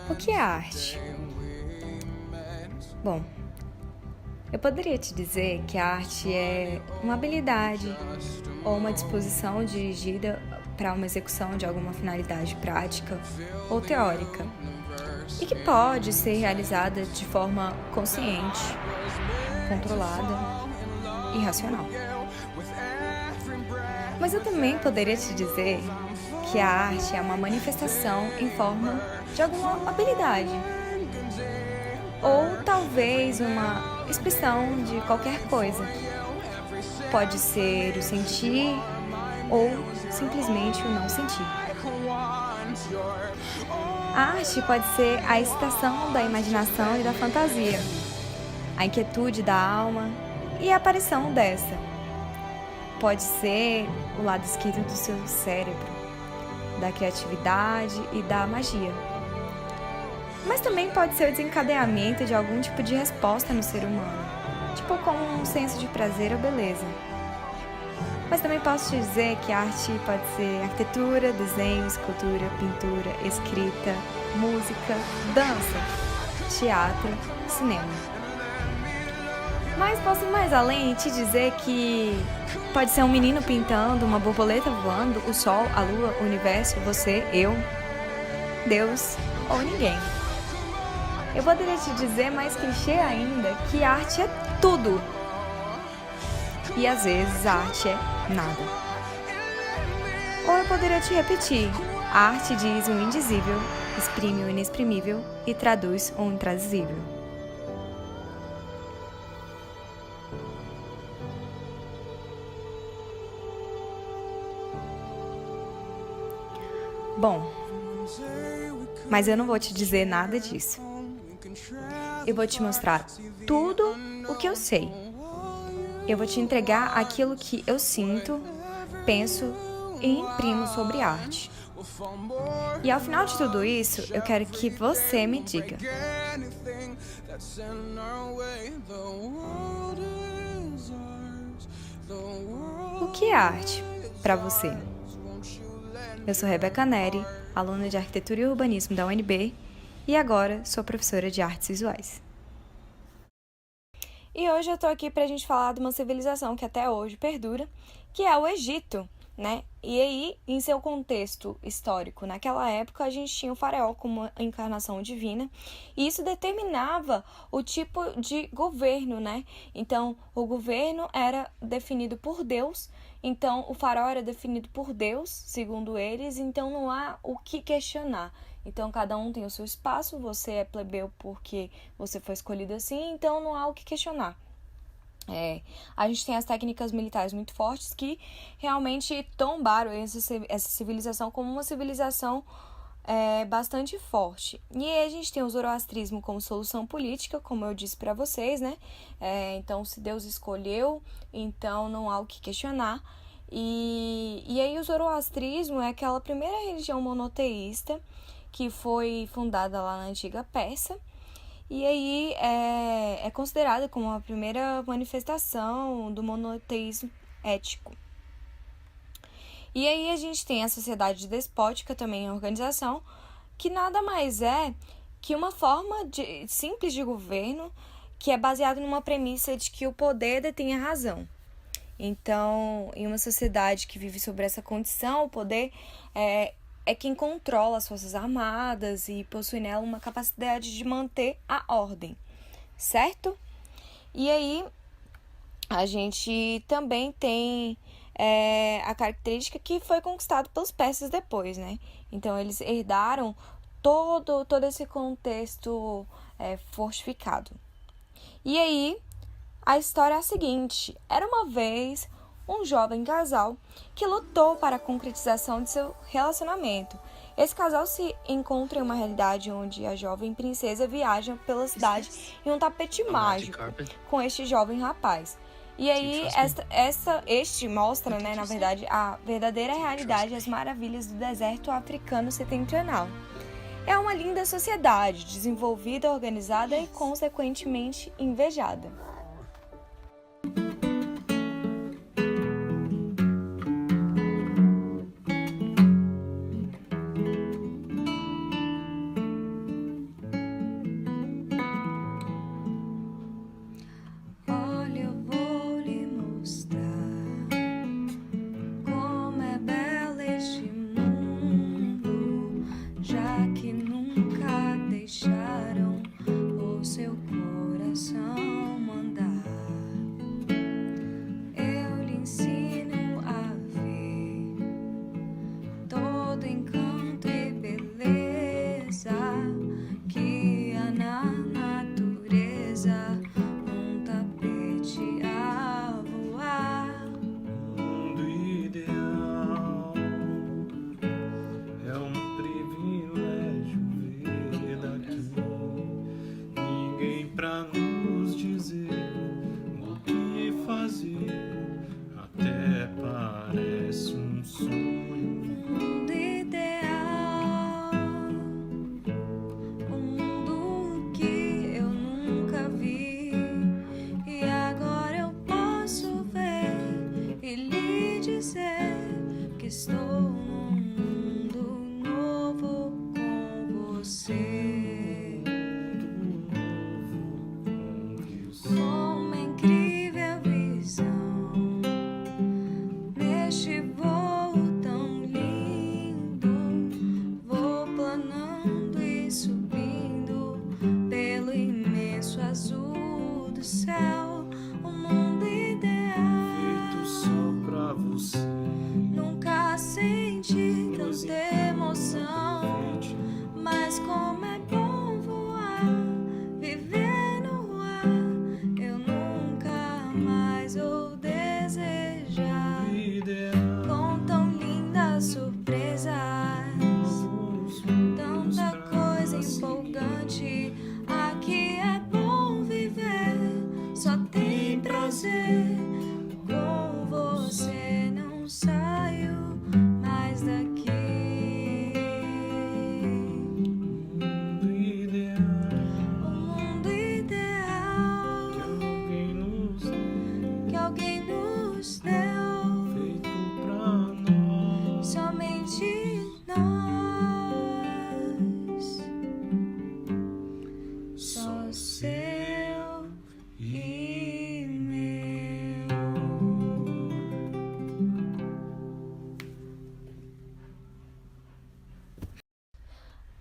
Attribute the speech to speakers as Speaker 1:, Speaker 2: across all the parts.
Speaker 1: O que é arte? Bom, eu poderia te dizer que a arte é uma habilidade ou uma disposição dirigida para uma execução de alguma finalidade prática ou teórica e que pode ser realizada de forma consciente, controlada e racional. Mas eu também poderia te dizer que a arte é uma manifestação em forma de alguma habilidade, ou talvez uma expressão de qualquer coisa. Pode ser o sentir ou simplesmente o não sentir. A arte pode ser a excitação da imaginação e da fantasia, a inquietude da alma e a aparição dessa. Pode ser o lado esquerdo do seu cérebro, da criatividade e da magia. Mas também pode ser o desencadeamento de algum tipo de resposta no ser humano, tipo como um senso de prazer ou beleza. Mas também posso te dizer que a arte pode ser arquitetura, desenho, escultura, pintura, escrita, música, dança, teatro, cinema. Mas posso ir mais além e te dizer que pode ser um menino pintando, uma borboleta voando, o sol, a lua, o universo, você, eu, Deus ou ninguém. Eu poderia te dizer mais clichê ainda que arte é tudo. E às vezes a arte é nada. Ou eu poderia te repetir: a arte diz o indizível, exprime o inexprimível e traduz o intraduzível. Bom, mas eu não vou te dizer nada disso. Eu vou te mostrar tudo o que eu sei. Eu vou te entregar aquilo que eu sinto, penso e imprimo sobre arte. E ao final de tudo isso, eu quero que você me diga: o que é arte para você? Eu sou Rebeca Neri, aluna de Arquitetura e Urbanismo da UNB e agora sou professora de Artes Visuais. E hoje eu tô aqui pra gente falar de uma civilização que até hoje perdura, que é o Egito, né? E aí, em seu contexto histórico, naquela época a gente tinha o faraó como uma encarnação divina, e isso determinava o tipo de governo, né? Então, o governo era definido por Deus, então o faraó era definido por Deus, segundo eles, então não há o que questionar. Então, cada um tem o seu espaço, você é plebeu porque você foi escolhido assim, então não há o que questionar. A gente tem as técnicas militares muito fortes que realmente tombaram essa civilização como uma civilização bastante forte. E aí a gente tem o zoroastrismo como solução política, como eu disse para vocês, né? Então, se Deus escolheu, então não há o que questionar. E aí o zoroastrismo é aquela primeira religião monoteísta que foi fundada lá na antiga Pérsia. E aí é considerada como a primeira manifestação do monoteísmo ético. E aí a gente tem a sociedade despótica também em organização, que nada mais é que uma forma simples de governo que é baseada numa premissa de que o poder detém a razão. Então, em uma sociedade que vive sobre essa condição, o poder é quem controla as forças armadas e possui nela uma capacidade de manter a ordem, certo? E aí, a gente também tem a característica que foi conquistado pelos persas depois, né? Então, eles herdaram todo esse contexto fortificado. E aí, a história é a seguinte: era uma vez um jovem casal que lutou para a concretização de seu relacionamento. Esse casal se encontra em uma realidade onde a jovem princesa viaja pela cidade em um tapete mágico com este jovem rapaz. E aí, este mostra, né, na verdade, a verdadeira realidade e as maravilhas do deserto africano setentrional. É uma linda sociedade, desenvolvida, organizada e, consequentemente, invejada.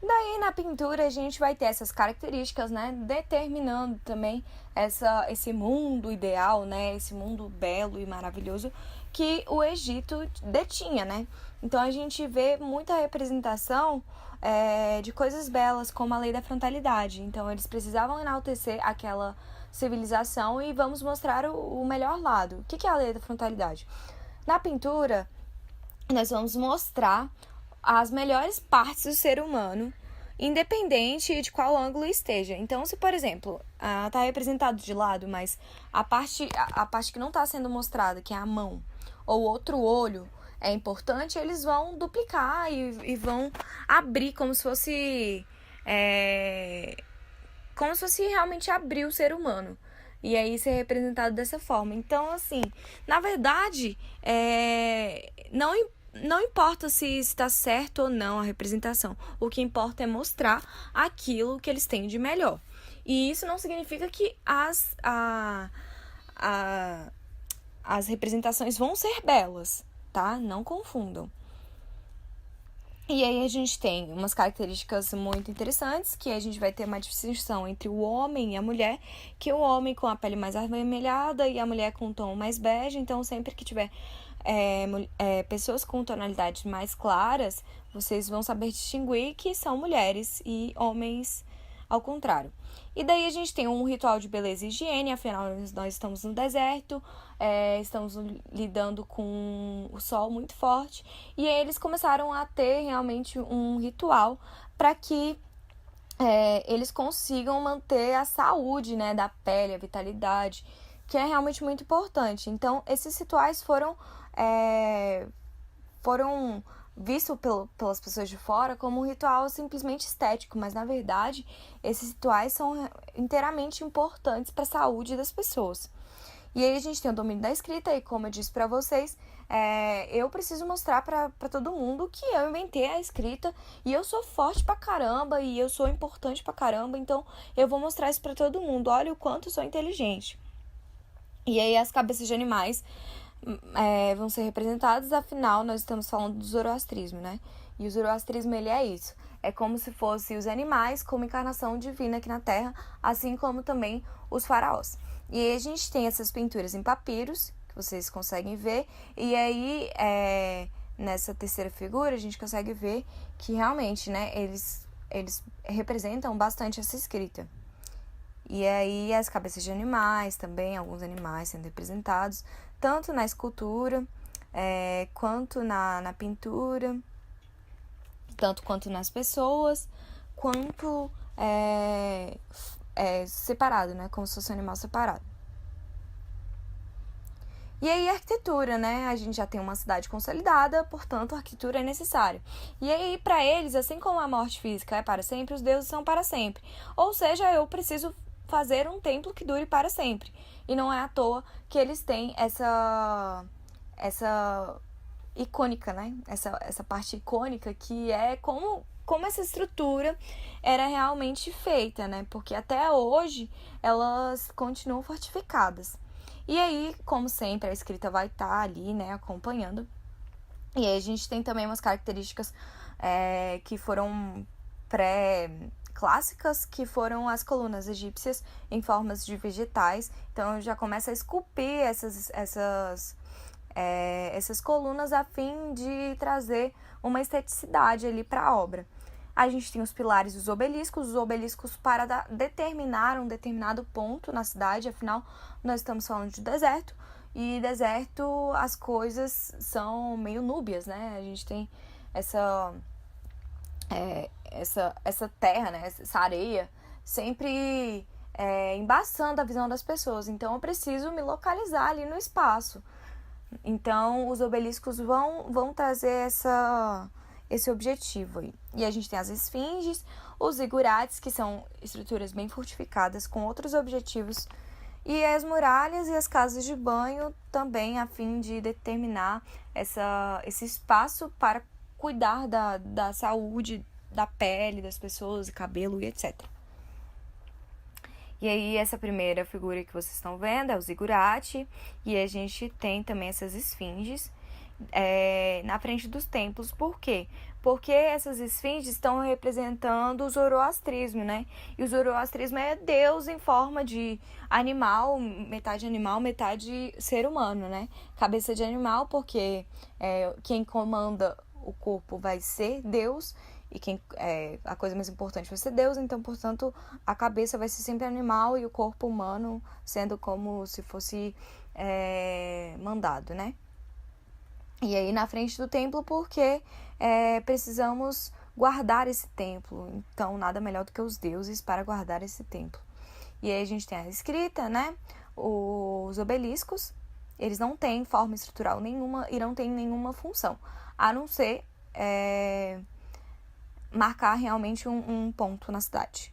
Speaker 1: Daí na pintura a gente vai ter essas características, né, determinando também esse mundo ideal, né, esse mundo belo e maravilhoso que o Egito detinha, né. Então a gente vê muita representação de coisas belas, como a lei da frontalidade. Então eles precisavam enaltecer aquela civilização e vamos mostrar o melhor lado. O que é a lei da frontalidade? Na pintura, nós vamos mostrar as melhores partes do ser humano, independente de qual ângulo esteja. Então, se, por exemplo, está representado de lado, mas a parte que não está sendo mostrada, que é a mão, ou outro olho, é importante, eles vão duplicar e vão abrir como se fosse realmente abrir o ser humano. E aí ser representado dessa forma. Então, assim, na verdade, não importa se está certo ou não a representação. O que importa é mostrar aquilo que eles têm de melhor. E isso não significa que as representações vão ser belas, tá? Não confundam. E aí a gente tem umas características muito interessantes, que a gente vai ter uma distinção entre o homem e a mulher, que o homem com a pele mais avermelhada e a mulher com um tom mais bege. Então, sempre que tiver pessoas com tonalidades mais claras, vocês vão saber distinguir que são mulheres e homens ao contrário. E daí a gente tem um ritual de beleza e higiene, afinal nós estamos no deserto, estamos lidando com o sol muito forte, e aí eles começaram a ter realmente um ritual para que eles consigam manter a saúde, né, da pele, a vitalidade, que é realmente muito importante. Então, esses rituais foram visto pelas pessoas de fora como um ritual simplesmente estético, mas na verdade esses rituais são inteiramente importantes para a saúde das pessoas. E aí a gente tem o domínio da escrita e, como eu disse para vocês, eu preciso mostrar para todo mundo que eu inventei a escrita e eu sou forte pra caramba e eu sou importante pra caramba, então eu vou mostrar isso para todo mundo. Olha o quanto eu sou inteligente. E aí as cabeças de animais vão ser representados, afinal nós estamos falando do zoroastrismo, né? E o zoroastrismo, ele é isso, é como se fossem os animais como encarnação divina aqui na Terra, assim como também os faraós. E aí a gente tem essas pinturas em papiros, que vocês conseguem ver, e aí nessa terceira figura a gente consegue ver que realmente, né, eles representam bastante essa escrita. E aí as cabeças de animais também, alguns animais sendo representados, tanto na escultura, quanto na pintura, tanto quanto nas pessoas, quanto separado, né? Como se fosse um animal separado. E aí a arquitetura, né? A gente já tem uma cidade consolidada, portanto a arquitetura é necessária. E aí para eles, assim como a morte física é para sempre, os deuses são para sempre. Ou seja, eu preciso fazer um templo que dure para sempre. E não é à toa que eles têm essa icônica, né? Essa parte icônica que é como essa estrutura era realmente feita, né? Porque até hoje elas continuam fortificadas. E aí, como sempre, a escrita vai estar ali, né? Acompanhando. E aí a gente tem também umas características que foram clássicas, que foram as colunas egípcias em formas de vegetais. Então já começa a esculpir essas colunas a fim de trazer uma esteticidade ali para a obra. A gente tem os pilares e os obeliscos para determinar um determinado ponto na cidade, afinal nós estamos falando de deserto, e deserto as coisas são meio núbias, né? A gente tem essa terra, né? Essa areia sempre embaçando a visão das pessoas, então eu preciso me localizar ali no espaço. Então os obeliscos vão trazer esse objetivo aí. E a gente tem as esfinges, os zigurates, que são estruturas bem fortificadas com outros objetivos, e as muralhas e as casas de banho também, a fim de determinar esse espaço para cuidar da saúde da pele das pessoas, cabelo e etc. E aí essa primeira figura que vocês estão vendo é o zigurate, e a gente tem também essas esfinges na frente dos templos. Por quê? porque essas esfinges estão representando o zoroastrismo, né? E o zoroastrismo é Deus em forma de animal, metade ser humano, né? Cabeça de animal, porque quem comanda o corpo vai ser Deus, e a coisa mais importante vai ser Deus, então, portanto, a cabeça vai ser sempre animal e o corpo humano sendo como se fosse mandado, né? E aí na frente do templo, porque precisamos guardar esse templo. Então, nada melhor do que os deuses para guardar esse templo. E aí a gente tem a escrita, né? Os obeliscos, eles não têm forma estrutural nenhuma e não têm nenhuma função, a não ser marcar realmente um ponto na cidade.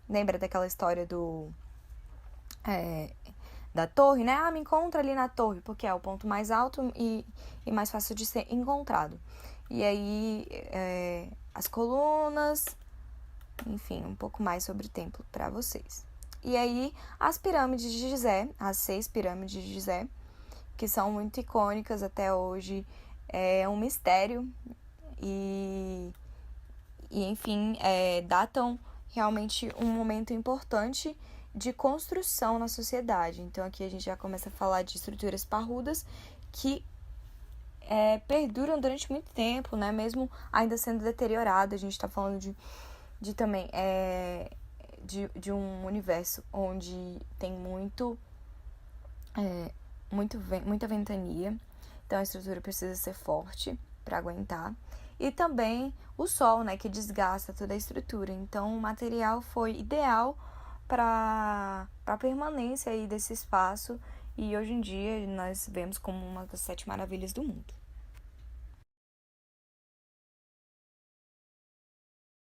Speaker 1: Lembra daquela história da torre, né? Me encontra ali na torre, porque é o ponto mais alto e mais fácil de ser encontrado. E aí, as colunas, enfim, um pouco mais sobre o templo para vocês. E aí, as pirâmides de Gizé, as 6 pirâmides de Gizé, que são muito icônicas até hoje, é um mistério e enfim, datam realmente um momento importante de construção na sociedade. Então aqui a gente já começa a falar de estruturas parrudas que perduram durante muito tempo, né? Mesmo ainda sendo deteriorada. A gente está falando de também de um universo onde tem muita ventania. Então a estrutura precisa ser forte para aguentar. E também o sol, né, que desgasta toda a estrutura. Então o material foi ideal para a permanência aí desse espaço, e hoje em dia nós vemos como uma das 7 maravilhas do mundo.